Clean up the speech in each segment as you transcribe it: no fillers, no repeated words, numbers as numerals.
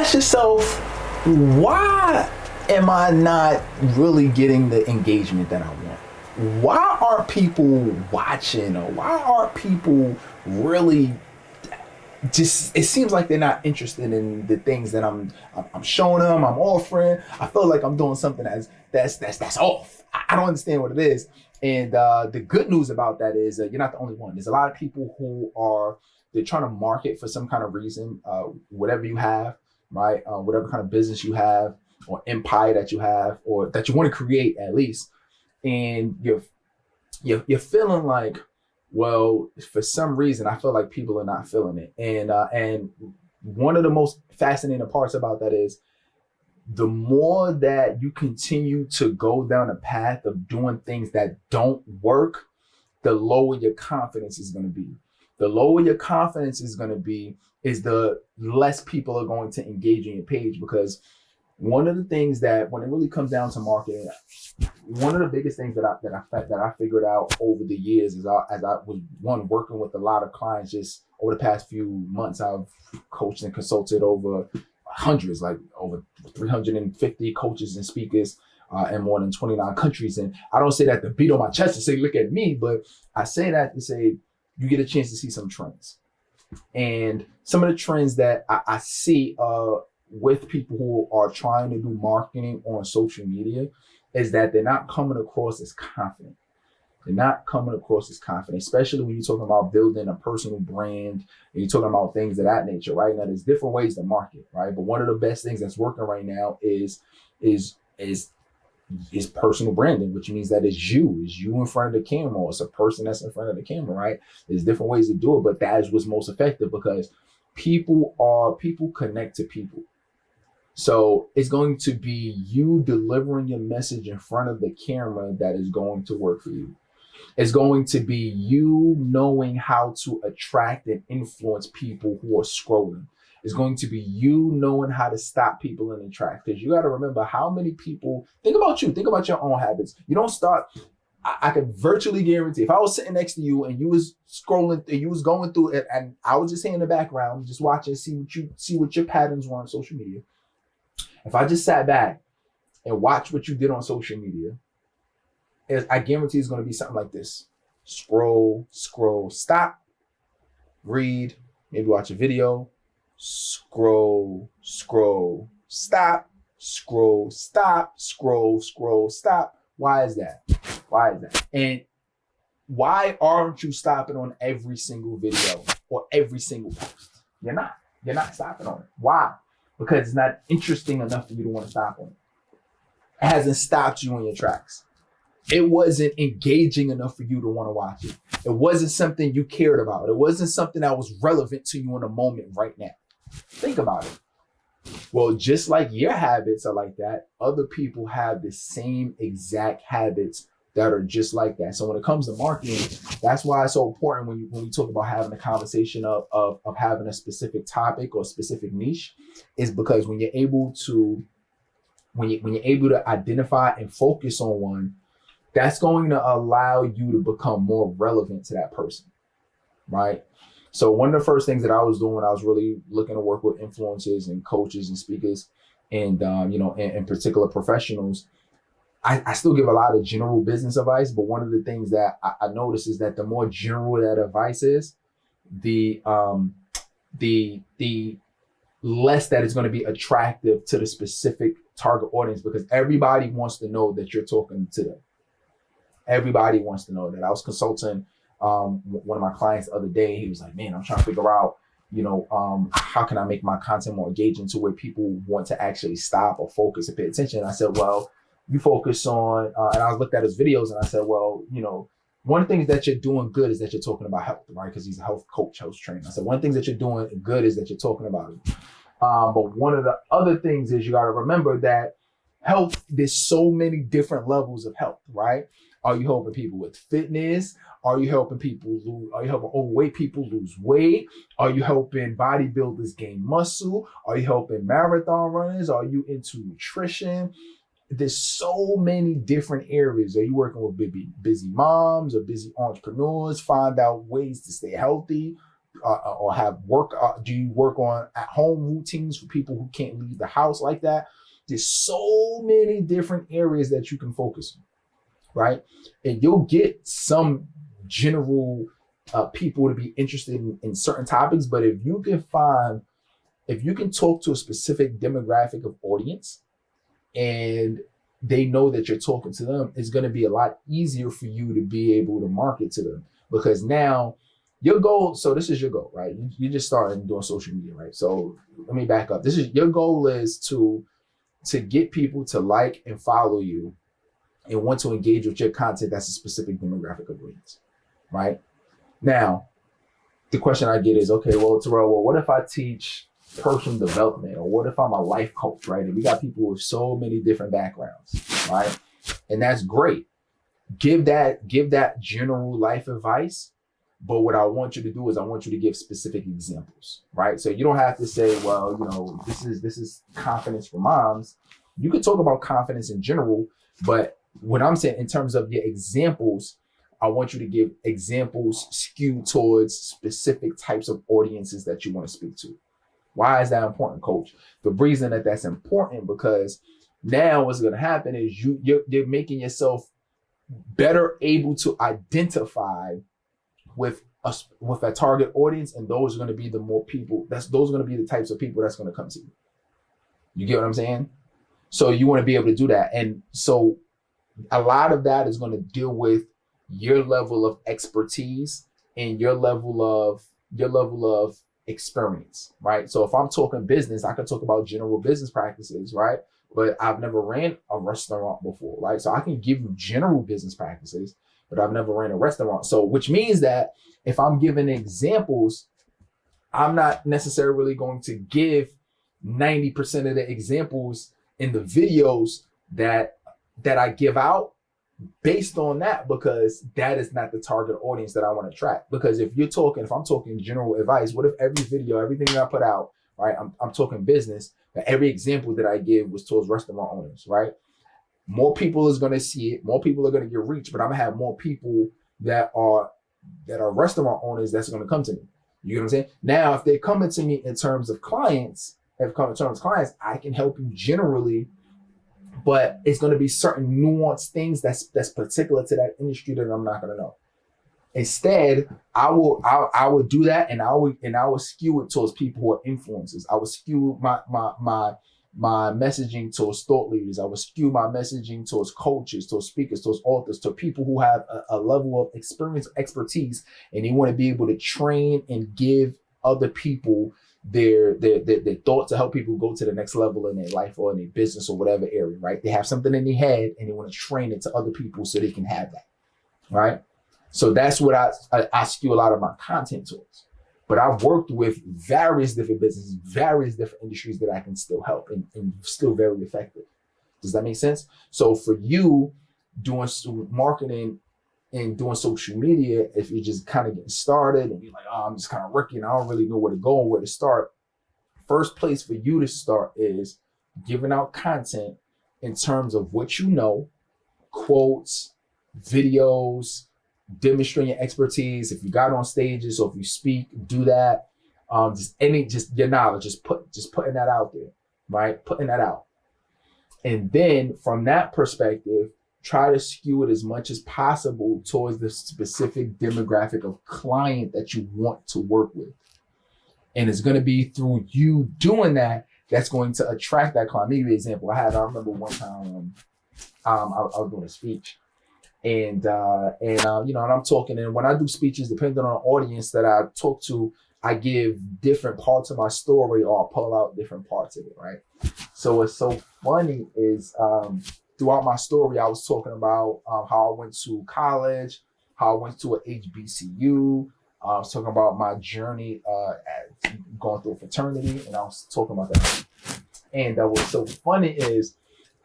ask yourself, why am I not really getting the engagement that I want? Why aren't people watching, or why aren't people really just, it seems like they're not interested in the things that I'm showing them, I'm offering. I feel like I'm doing something that's off. I don't understand what it is. And the good news about that is you're not the only one. There's a lot of people who they're trying to market for some kind of reason, whatever you have, right? Whatever kind of business you have or empire that you have or that you want to create at least. And you're feeling like, well, for some reason, I feel like people are not feeling it. And one of the most fascinating parts about that is the more that you continue to go down a path of doing things that don't work, the lower your confidence is going to be. The lower your confidence is going to be is the less people are going to engage in your page, because one of the things that when it really comes down to marketing, one of the biggest things that I figured out over the years is as I was working with a lot of clients just over the past few months. I've coached and consulted over hundreds, like over 350 coaches and speakers in more than 29 countries. And I don't say that to beat on my chest and say, look at me, but I say that to say you get a chance to see some trends. And some of the trends that I see with people who are trying to do marketing on social media is that they're not coming across as confident. They're not coming across as confident, especially when you're talking about building a personal brand and you're talking about things of that nature, right? Now, there's different ways to market, right? But one of the best things that's working right now is personal branding, which means that it's you in front of the camera, or it's a person that's in front of the camera, right? There's different ways to do it, but that is what's most effective because people connect to people. So it's going to be you delivering your message in front of the camera that is going to work for you. It's going to be you knowing how to attract and influence people who are scrolling. It's going to be you knowing how to stop people in their tracks. Because you got to remember how many people, think about your own habits. You don't start, I can virtually guarantee if I was sitting next to you and you was scrolling, and you was going through it and I was just here in the background, just watching, see what your patterns were on social media. If I just sat back and watched what you did on social media, I guarantee it's going to be something like this. Scroll, stop, read, maybe watch a video, scroll, stop, scroll, stop. Why is that? And why aren't you stopping on every single video or every single post? You're not stopping on it. Why? Because it's not interesting enough for you to want to stop on it. It hasn't stopped you in your tracks. It wasn't engaging enough for you to want to watch it. It wasn't something you cared about. It wasn't something that was relevant to you in the moment right now. Think about it. Well, just like your habits are like that, other people have the same exact habits that are just like that. So when it comes to marketing, that's why it's so important when we talk about having a conversation of having a specific topic or specific niche, is because when you're able to identify and focus on one, that's going to allow you to become more relevant to that person, right? So one of the first things that I was doing when I was really looking to work with influencers and coaches and speakers and in particular professionals, I still give a lot of general business advice, but one of the things that I notice is that the more general that advice is, the less that it's going to be attractive to the specific target audience, because everybody wants to know that you're talking to them. Everybody wants to know that. I was consulting one of my clients the other day. He was like, man, I'm trying to figure out, how can I make my content more engaging to where people want to actually stop or focus and pay attention? And I said, well, you focus on, and I looked at his videos and I said, well, one of the things that you're doing good is that you're talking about health, right? Because he's a health coach, health trainer. I said, one of the things that you're doing good is that you're talking about it. But one of the other things is you got to remember that health, there's so many different levels of health, right? Are you helping people with fitness? Are you helping overweight people lose weight? Are you helping bodybuilders gain muscle? Are you helping marathon runners? Are you into nutrition? There's so many different areas. Are you working with busy moms or busy entrepreneurs? Find out ways to stay healthy. or have work? Do you work on at home routines for people who can't leave the house like that? There's so many different areas that you can focus on, right? And you'll get some general people to be interested in certain topics, but if you can talk to a specific demographic of audience and they know that you're talking to them, it's going to be a lot easier for you to be able to market to them, because now your goal, so this is your goal, right? You just started doing social media, right? So let me back up. Your goal is to get people to like and follow you and want to engage with your content that's a specific demographic of audience, right? Now, the question I get is, okay, well, Terrell, what if I teach personal development, or what if I'm a life coach, right? And we got people with so many different backgrounds, right? And that's great. Give that general life advice. But what I want you to do is I want you to give specific examples, right? So you don't have to say, well, this is confidence for moms. You could talk about confidence in general, but what I'm saying in terms of your examples, I want you to give examples skewed towards specific types of audiences that you want to speak to. Why is that important, Coach? The reason that that's important, because now what's going to happen is you're making yourself better able to identify with a target audience, and those are going to be the more people. Those are going to be the types of people that's going to come to you. You get what I'm saying? So you want to be able to do that, and so a lot of that is going to deal with your level of expertise and your level of experience, right? So if I'm talking business, I can talk about general business practices, right? But I've never ran a restaurant before, right? So I can give you general business practices, but I've never ran a restaurant. So which means that if I'm giving examples, I'm not necessarily going to give 90% of the examples in the videos that I give out based on that, because that is not the target audience that I want to attract. Because if I'm talking general advice, what if every video, everything that I put out, right? I'm talking business, but every example that I give was towards restaurant owners, right? More people is going to see it. More people are going to get reached, but I'm going to have more people that are restaurant owners that's going to come to me. You know what I'm saying? Now, if they're coming to me in terms of clients, I can help you generally, but it's going to be certain nuanced things that's particular to that industry that I'm not going to know. Instead, I would do that, and I would skew it towards people who are influencers. I would skew my messaging towards thought leaders. I would skew my messaging towards coaches, towards speakers, towards authors, to people who have a level of experience, expertise, and they want to be able to train and give other people their thoughts to help people go to the next level in their life or in their business or whatever area, right? They have something in their head and they want to train it to other people so they can have that, right? So that's what I skew a lot of my content towards. But I've worked with various different businesses, various different industries that I can still help and still very effective. Does that make sense? So for you doing marketing and doing social media, if you're just kind of getting started and you're like, oh, I'm just kind of rookie and I don't really know where to go and where to start, first place for you to start is giving out content in terms of what you know, quotes, videos, demonstrating your expertise. If you got on stages or if you speak, do that. Just your knowledge, just putting that out there, right? Putting that out. And then from that perspective, try to skew it as much as possible towards the specific demographic of client that you want to work with. And it's going to be through you doing that that's going to attract that client. I'll give you an example. I remember one time I was doing a speech. And I'm talking, and when I do speeches, depending on the audience that I talk to, I give different parts of my story or I'll pull out different parts of it, right? So what's so funny is throughout my story, I was talking about how I went to college, how I went to a HBCU. I was talking about my journey going through a fraternity, and I was talking about that. And what's so funny is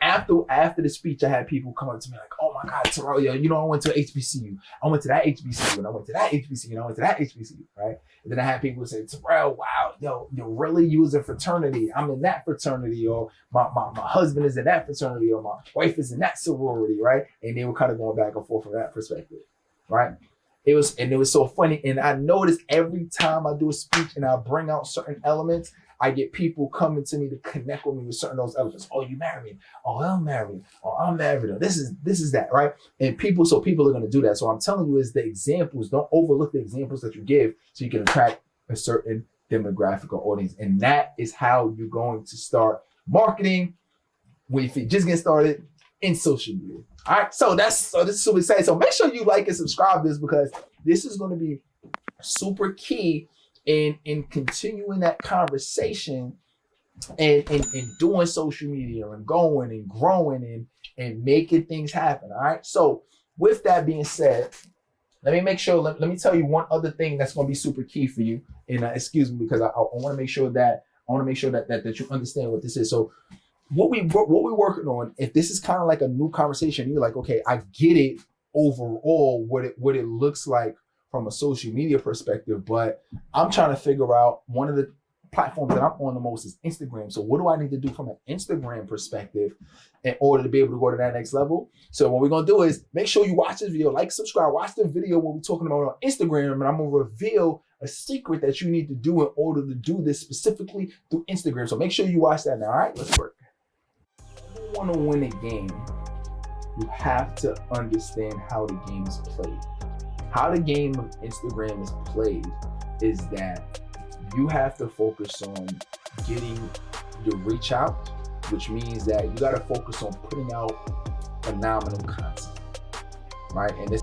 after the speech, I had people come up to me like, oh my God, Terrell, I went to HBCU. I went to that HBCU, and I went to that HBCU, and I went to that HBCU, right? And then I had people say, Terrell, wow, really, you was a fraternity. I'm in that fraternity, or my husband is in that fraternity, or my wife is in that sorority, right? And they were kind of going back and forth from that perspective, right? it was so funny. And I noticed every time I do a speech and I bring out certain elements, I get people coming to me to connect with me with certain of those elements. Oh, you married? Oh, I'm married. Oh, I'm married. Oh, this is that, right? And people are going to do that. So I'm telling you is the examples. Don't overlook the examples that you give so you can attract a certain demographic or audience. And that is how you're going to start marketing when you just get started in social media. All right. So this is super exciting. So make sure you like and subscribe to this, because this is going to be super key in continuing that conversation and doing social media and going and growing and making things happen. All right. So with that being said, let me tell you one other thing that's going to be super key for you. And excuse me, because I want to make sure that you understand what this is. So what we're working on, if this is kind of like a new conversation, you're like, okay, I get it overall, what it looks like from a social media perspective, but I'm trying to figure out, one of the platforms that I'm on the most is Instagram. So what do I need to do from an Instagram perspective in order to be able to go to that next level? So what we're going to do is make sure you watch this video, like, subscribe, watch the video what we're talking about on Instagram, and I'm going to reveal a secret that you need to do in order to do this specifically through Instagram. So make sure you watch that now. All right, let's work. If you want to win a game, you have to understand how the game is played. How the game of Instagram is played is that you have to focus on getting your reach out, which means that you got to focus on putting out phenomenal content, right? And this